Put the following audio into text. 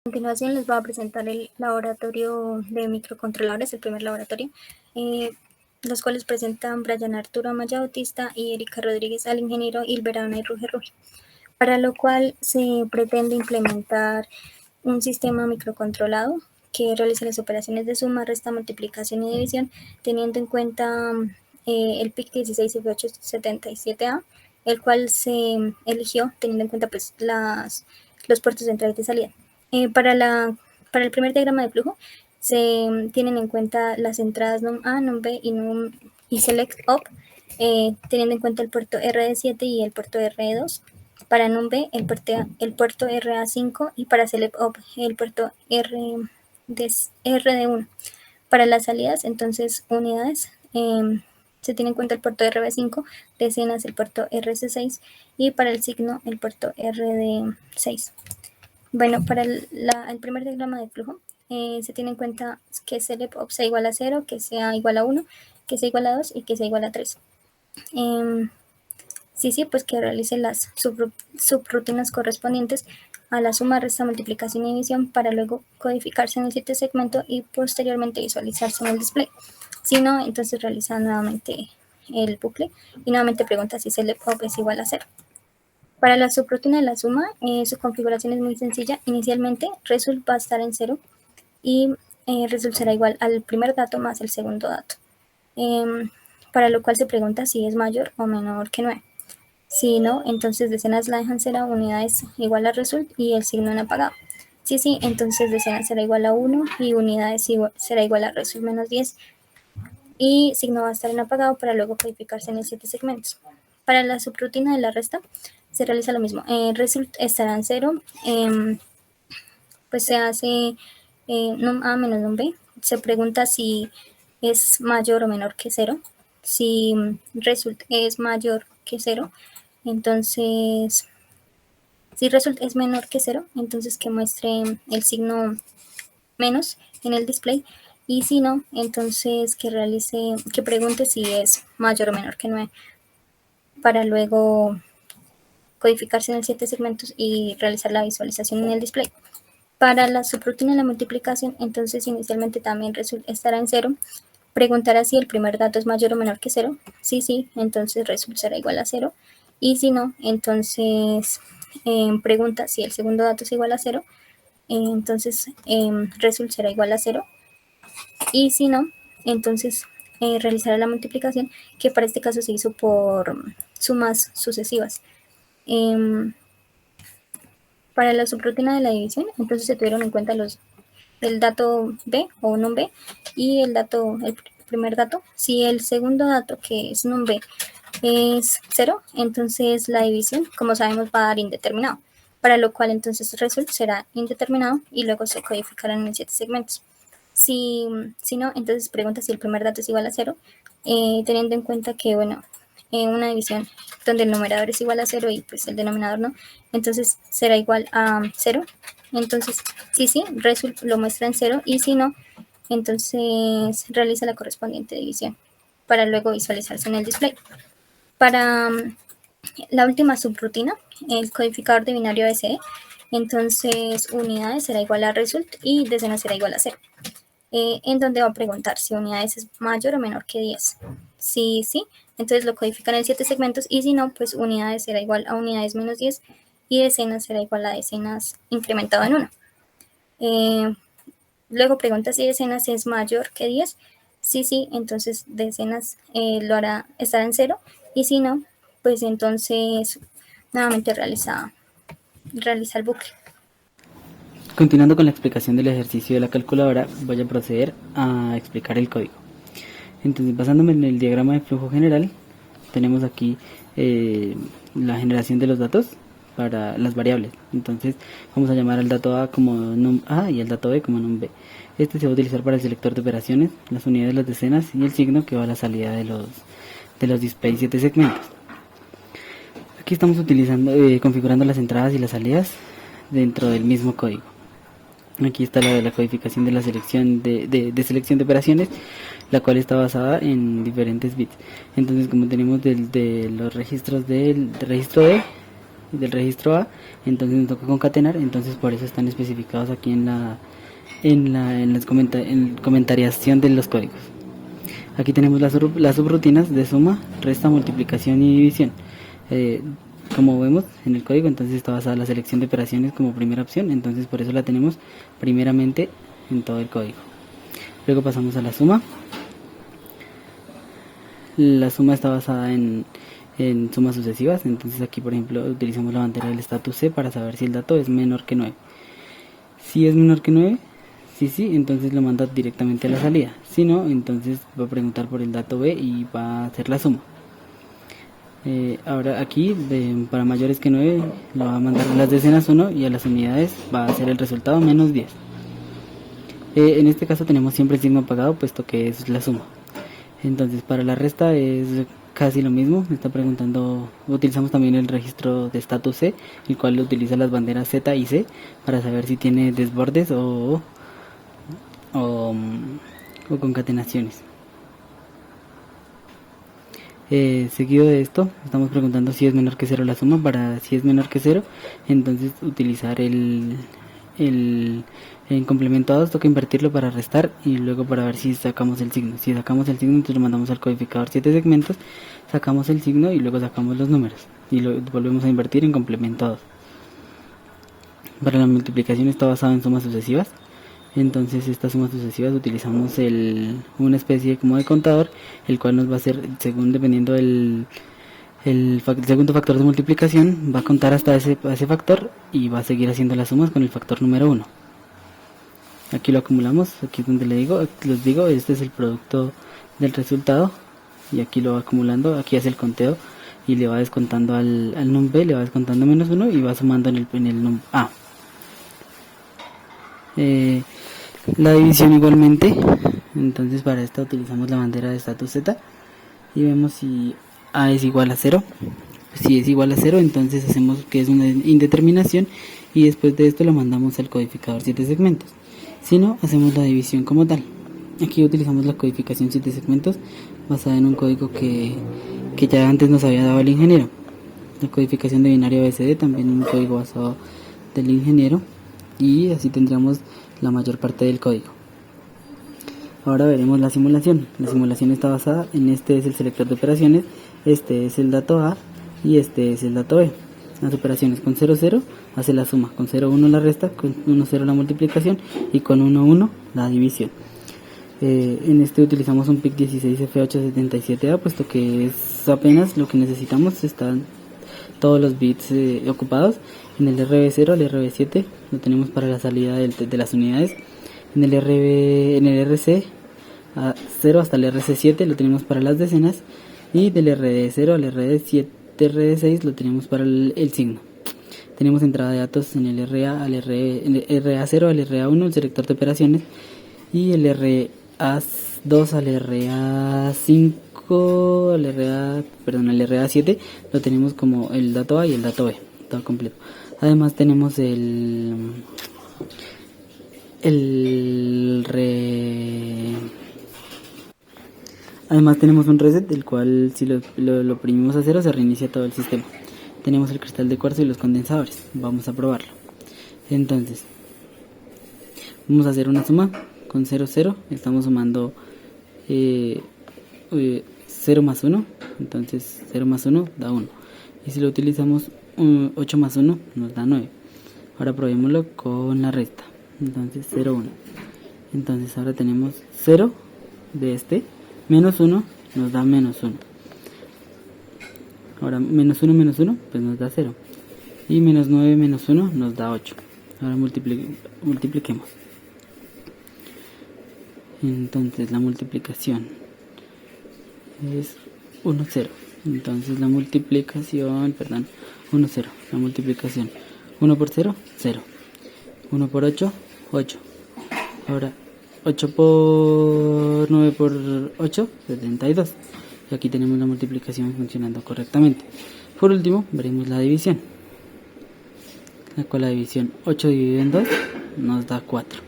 A continuación les voy a presentar el laboratorio de microcontroladores, el primer laboratorio, los cuales presentan Brian Arturo Amaya Bautista y Erika Rodríguez al ingeniero Ilberana y Ruge Ruge, para lo cual se pretende implementar un sistema microcontrolado que realiza las operaciones de suma, resta, multiplicación y división, teniendo en cuenta el PIC 16F877A, el cual se eligió teniendo en cuenta pues los puertos de entrada y de salida. Para el primer diagrama de flujo se tienen en cuenta las entradas num A, num B y select op, teniendo en cuenta el puerto RD7 y el puerto RD2. Para num B el puerto RA5 y para select op el puerto RD1. Para las salidas, entonces unidades, se tiene en cuenta el puerto RB5, decenas el puerto RC6 y para el signo el puerto RD6. Bueno, para el primer diagrama de flujo se tiene en cuenta que select op sea igual a 0, que sea igual a 1, que sea igual a 2 y que sea igual a 3. Pues que realice las subrutinas correspondientes a la suma, resta, multiplicación y división para luego codificarse en el siguiente segmento y posteriormente visualizarse en el display. Si no, entonces realiza nuevamente el bucle y nuevamente pregunta si select op es igual a 0. Para la subrutina de la suma, su configuración es muy sencilla. Inicialmente, result va a estar en 0 y result será igual al primer dato más el segundo dato. Para lo cual se pregunta si es mayor o menor que 9. Si no, entonces decenas la dejan 0, unidades igual a result y el signo en apagado. Si sí, entonces decenas será igual a 1 y unidades será igual a result menos 10 y signo va a estar en apagado para luego codificarse en el 7 segmentos. Para la subrutina de la resta se realiza lo mismo. Result estará en 0, pues se hace num A menos num B. Se pregunta si es mayor o menor que 0. Si result es mayor que 0, entonces, si result es menor que 0, entonces que muestre el signo menos en el display. Y si no, entonces que pregunte si es mayor o menor que 9, para luego codificarse en 7 segmentos y realizar la visualización en el display. Para la subrutina de la multiplicación, entonces inicialmente también result estará en 0. Preguntará si el primer dato es mayor o menor que 0. Sí, entonces result será igual a 0. Y si no, entonces pregunta si el segundo dato es igual a 0. Entonces result será igual a 0. Y si no, entonces realizará la multiplicación, que para este caso se hizo por sumas sucesivas. Para la subrutina de la división, entonces se tuvieron en cuenta el dato B o num B y el primer dato. Si el segundo dato, que es num B, es 0, entonces la división, como sabemos, va a dar indeterminado, para lo cual entonces result será indeterminado y luego se codificarán en 7 segmentos. Si no, entonces pregunta si el primer dato es igual a 0, teniendo en cuenta que, bueno, en una división donde el numerador es igual a 0 y pues el denominador no, entonces será igual a 0. Entonces, sí, result lo muestra en 0 y si no, entonces realiza la correspondiente división para luego visualizarse en el display. Para la última subrutina, el codificador de binario ABCD, entonces unidades será igual a result y decenas será igual a 0. En donde va a preguntar si unidades es mayor o menor que 10. Si sí, entonces lo codifican en 7 segmentos y si no, pues unidades será igual a unidades menos 10 y decenas será igual a decenas incrementado en 1. Luego pregunta si decenas es mayor que 10. Sí, entonces decenas estará en 0 y si no, pues entonces nuevamente realiza el bucle. Continuando con la explicación del ejercicio de la calculadora, voy a proceder a explicar el código. Entonces, basándome en el diagrama de flujo general, tenemos aquí la generación de los datos para las variables. Entonces, vamos a llamar al dato A como num A y al dato B como num B. Este se va a utilizar para el selector de operaciones, las unidades, las decenas y el signo que va a la salida de los display 7 segmentos. Aquí estamos configurando las entradas y las salidas dentro del mismo código. Aquí está la codificación de la selección de selección de operaciones, la cual está basada en diferentes bits. Entonces, como tenemos de los registros del registro E, del registro A, entonces nos toca concatenar, entonces por eso están especificados aquí en comentariación de los códigos. Aquí tenemos las subrutinas de suma, resta, multiplicación y división. Como vemos en el código, entonces está basada la selección de operaciones como primera opción, entonces por eso la tenemos primeramente en todo el código. Luego pasamos a la suma. La suma está basada en sumas sucesivas, entonces aquí por ejemplo utilizamos la bandera del status C para saber si el dato es menor que 9. Si es menor que 9, sí, entonces lo manda directamente a la salida. Si no, entonces va a preguntar por el dato B y va a hacer la suma. Ahora aquí, para mayores que 9, lo va a mandar a las decenas 1 y a las unidades va a hacer el resultado menos 10. En este caso tenemos siempre el signo apagado, puesto que es la suma. Entonces para la resta es casi lo mismo. Me está preguntando, utilizamos también el registro de status C, el cual utiliza las banderas Z y C para saber si tiene desbordes o concatenaciones. Seguido de esto, estamos preguntando si es menor que 0 la suma. Para si es menor que 0, entonces utilizar el complemento a 2, toca invertirlo para restar y luego para ver si sacamos el signo. Si sacamos el signo, entonces lo mandamos al codificador 7 segmentos, sacamos el signo y luego sacamos los números y lo volvemos a invertir en complemento a 2. Para la multiplicación está basado en sumas sucesivas. Entonces estas sumas sucesivas utilizamos una especie como de contador, el cual nos va a hacer, según dependiendo el segundo factor de multiplicación, va a contar hasta ese factor y va a seguir haciendo las sumas con el factor número 1. Aquí lo acumulamos, aquí es donde les digo, este es el producto del resultado y aquí lo va acumulando, aquí hace el conteo y le va descontando al num B, le va descontando menos 1 y va sumando en el num A. La división igualmente, entonces para esta utilizamos la bandera de status Z y vemos si A es igual a 0. Si es igual a 0, entonces hacemos que es una indeterminación y después de esto lo mandamos al codificador 7 segmentos. Si no, hacemos la división como tal. Aquí utilizamos la codificación 7 segmentos basada en un código que ya antes nos había dado el ingeniero. La codificación de binario ABCD, también un código basado del ingeniero, y así tendríamos la mayor parte del código. Ahora veremos la simulación. La simulación está basada en este es el selector de operaciones, este es el dato A y este es el dato B. Las operaciones con 0, 0 hace la suma, con 0, 1 la resta, con 1, 0 la multiplicación y con 1, 1 la división. En este utilizamos un PIC 16F877A, puesto que es apenas lo que necesitamos, están todos los bits ocupados. En el RB0 al RB7 lo tenemos para la salida de las unidades. En el RC a 0 hasta el RC7 lo tenemos para las decenas, y del RD0 al RD7, RD6 lo tenemos para el signo. Tenemos entrada de datos en el RA al RA0 al RA1, el selector de operaciones, y el RA2 al RA5 al al RA7 lo tenemos como el dato A y el dato B, todo completo. Además tenemos Además tenemos un reset, del cual si lo oprimimos a 0 se reinicia todo el sistema. Tenemos el cristal de cuarzo y los condensadores. Vamos a probarlo. Entonces, vamos a hacer una suma con 0, 0. Estamos sumando 0 más 1. Entonces 0 más 1 da 1. Y si lo utilizamos 8 más 1 nos da 9. Ahora probémoslo con la resta. Entonces 0, 1. Entonces ahora tenemos 0 de este. Menos 1 nos da menos 1. Ahora menos 1 pues nos da 0. Y menos 9 menos 1 nos da 8. Ahora multipliquemos. Entonces la multiplicación es 1, 0. Entonces la multiplicación, 1, 0. La multiplicación 1 por 0, 0. 1 por 8, 8. Ahora 8 por 9 por 8, 72. Y aquí tenemos la multiplicación funcionando correctamente. Por último, veremos la división. Con la división 8 dividido en 2 nos da 4.